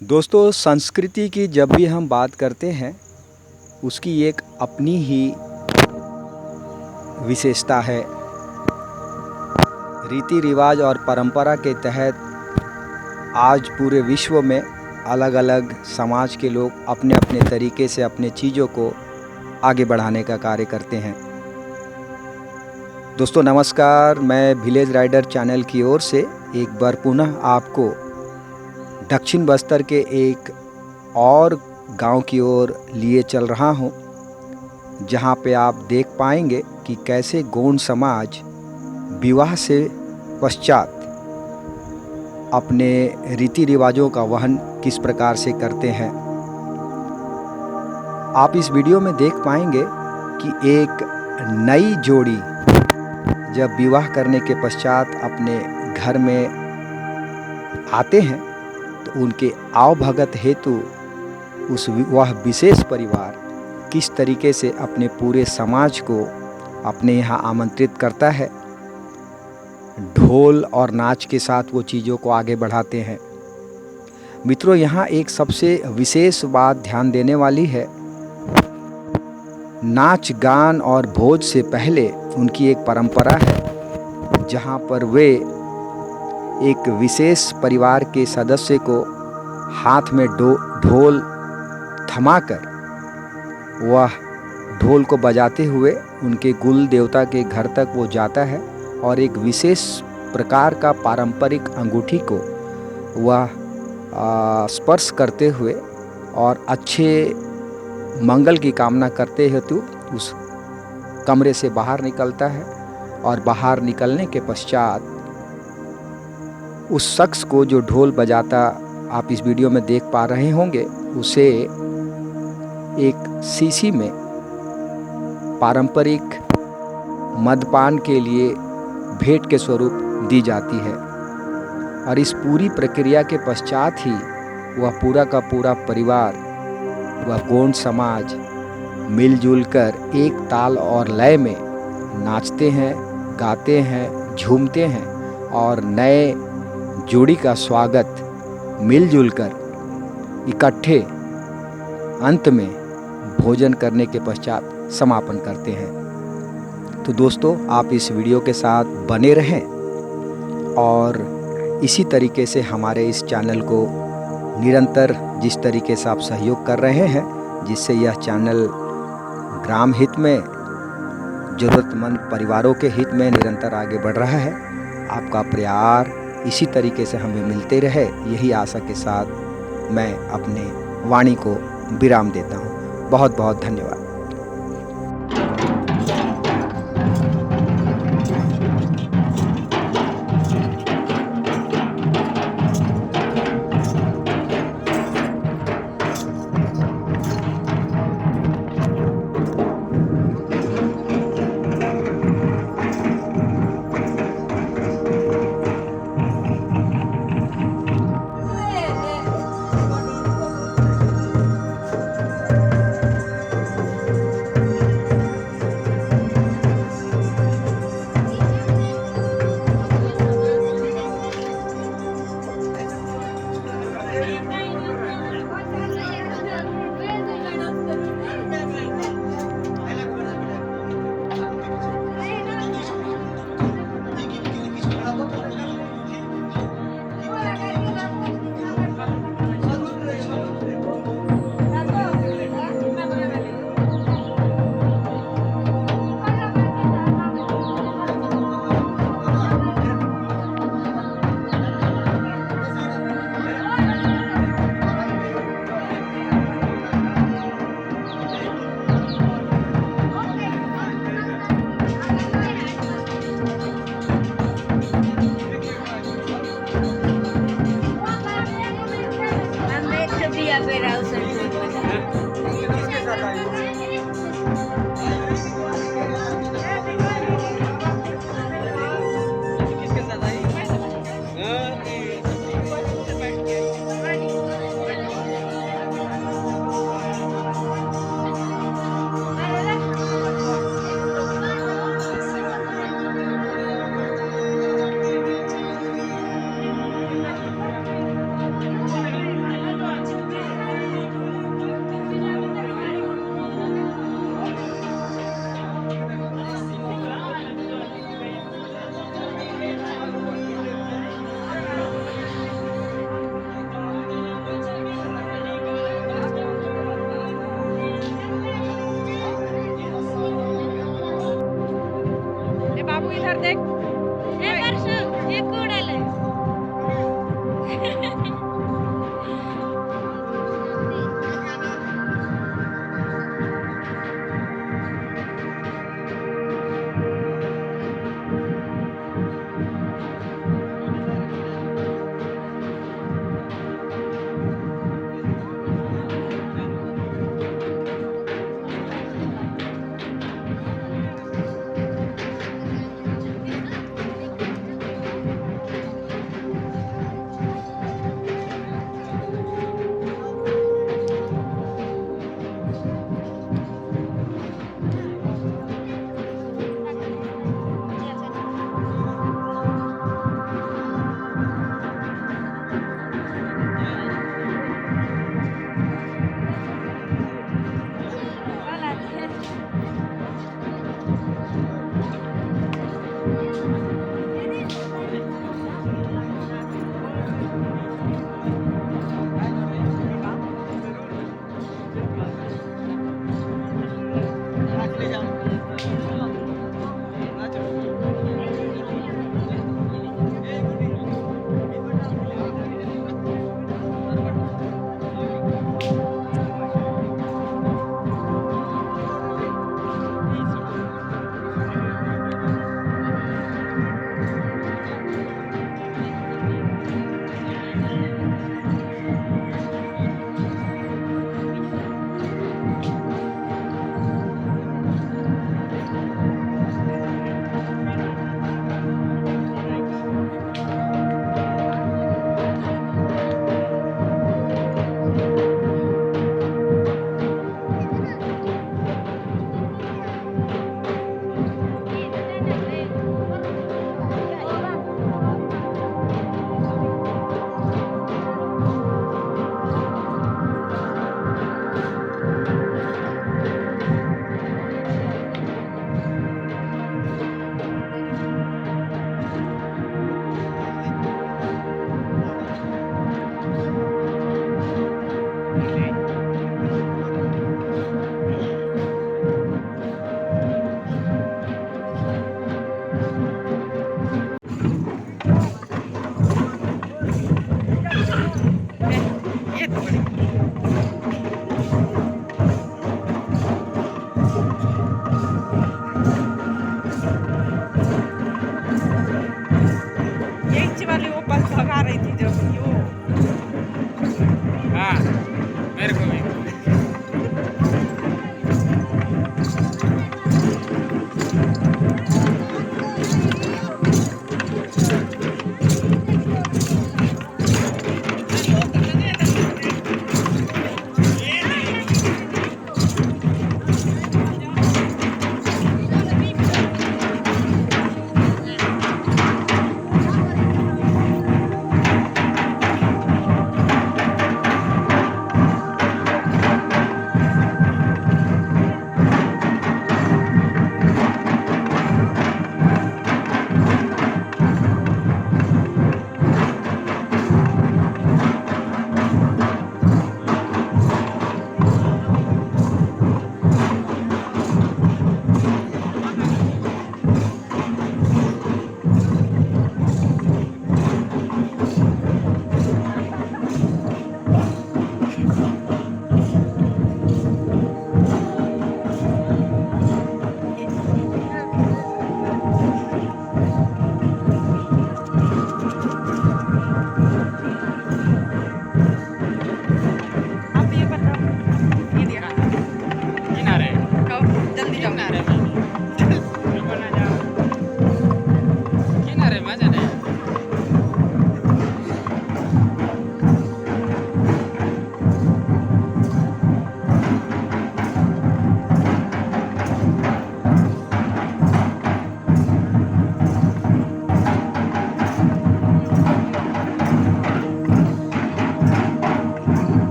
दोस्तों, संस्कृति की जब भी हम बात करते हैं, उसकी एक अपनी ही विशेषता है। रीति रिवाज और परंपरा के तहत आज पूरे विश्व में अलग अलग समाज के लोग अपने अपने तरीके से अपने चीज़ों को आगे बढ़ाने का कार्य करते हैं। दोस्तों नमस्कार, मैं विलेज राइडर चैनल की ओर से एक बार पुनः आपको दक्षिण बस्तर के एक और गांव की ओर लिए चल रहा हूं, जहां पे आप देख पाएंगे कि कैसे गोंड समाज विवाह से पश्चात अपने रीति रिवाजों का वहन किस प्रकार से करते हैं। आप इस वीडियो में देख पाएंगे कि एक नई जोड़ी जब विवाह करने के पश्चात अपने घर में आते हैं तो उनके आवभगत हेतु वह विशेष परिवार किस तरीके से अपने पूरे समाज को अपने यहाँ आमंत्रित करता है। ढोल और नाच के साथ वो चीज़ों को आगे बढ़ाते हैं। मित्रों, यहाँ एक सबसे विशेष बात ध्यान देने वाली है। नाच गान और भोज से पहले उनकी एक परंपरा है, जहाँ पर वे एक विशेष परिवार के सदस्य को हाथ में ढोल थमाकर वह ढोल को बजाते हुए उनके कुल देवता के घर तक वो जाता है और एक विशेष प्रकार का पारंपरिक अंगूठी को वह स्पर्श करते हुए और अच्छे मंगल की कामना करते हेतु उस कमरे से बाहर निकलता है। और बाहर निकलने के पश्चात उस शख्स को जो ढोल बजाता आप इस वीडियो में देख पा रहे होंगे, उसे एक शीशी में पारंपरिक मदपान के लिए भेंट के स्वरूप दी जाती है। और इस पूरी प्रक्रिया के पश्चात ही वह पूरा का पूरा परिवार, वह गोंड समाज मिलजुल कर एक ताल और लय में नाचते हैं, गाते हैं, झूमते हैं और नए जोड़ी का स्वागत मिलजुल कर इकट्ठे अंत में भोजन करने के पश्चात समापन करते हैं। तो दोस्तों, आप इस वीडियो के साथ बने रहें और इसी तरीके से हमारे इस चैनल को निरंतर जिस तरीके से आप सहयोग कर रहे हैं, जिससे यह चैनल ग्राम हित में, ज़रूरतमंद परिवारों के हित में निरंतर आगे बढ़ रहा है। आपका प्यार इसी तरीके से हमें मिलते रहे, यही आशा के साथ मैं अपने वाणी को विराम देता हूँ। बहुत बहुत धन्यवाद। Mamãe, eu vi a ver a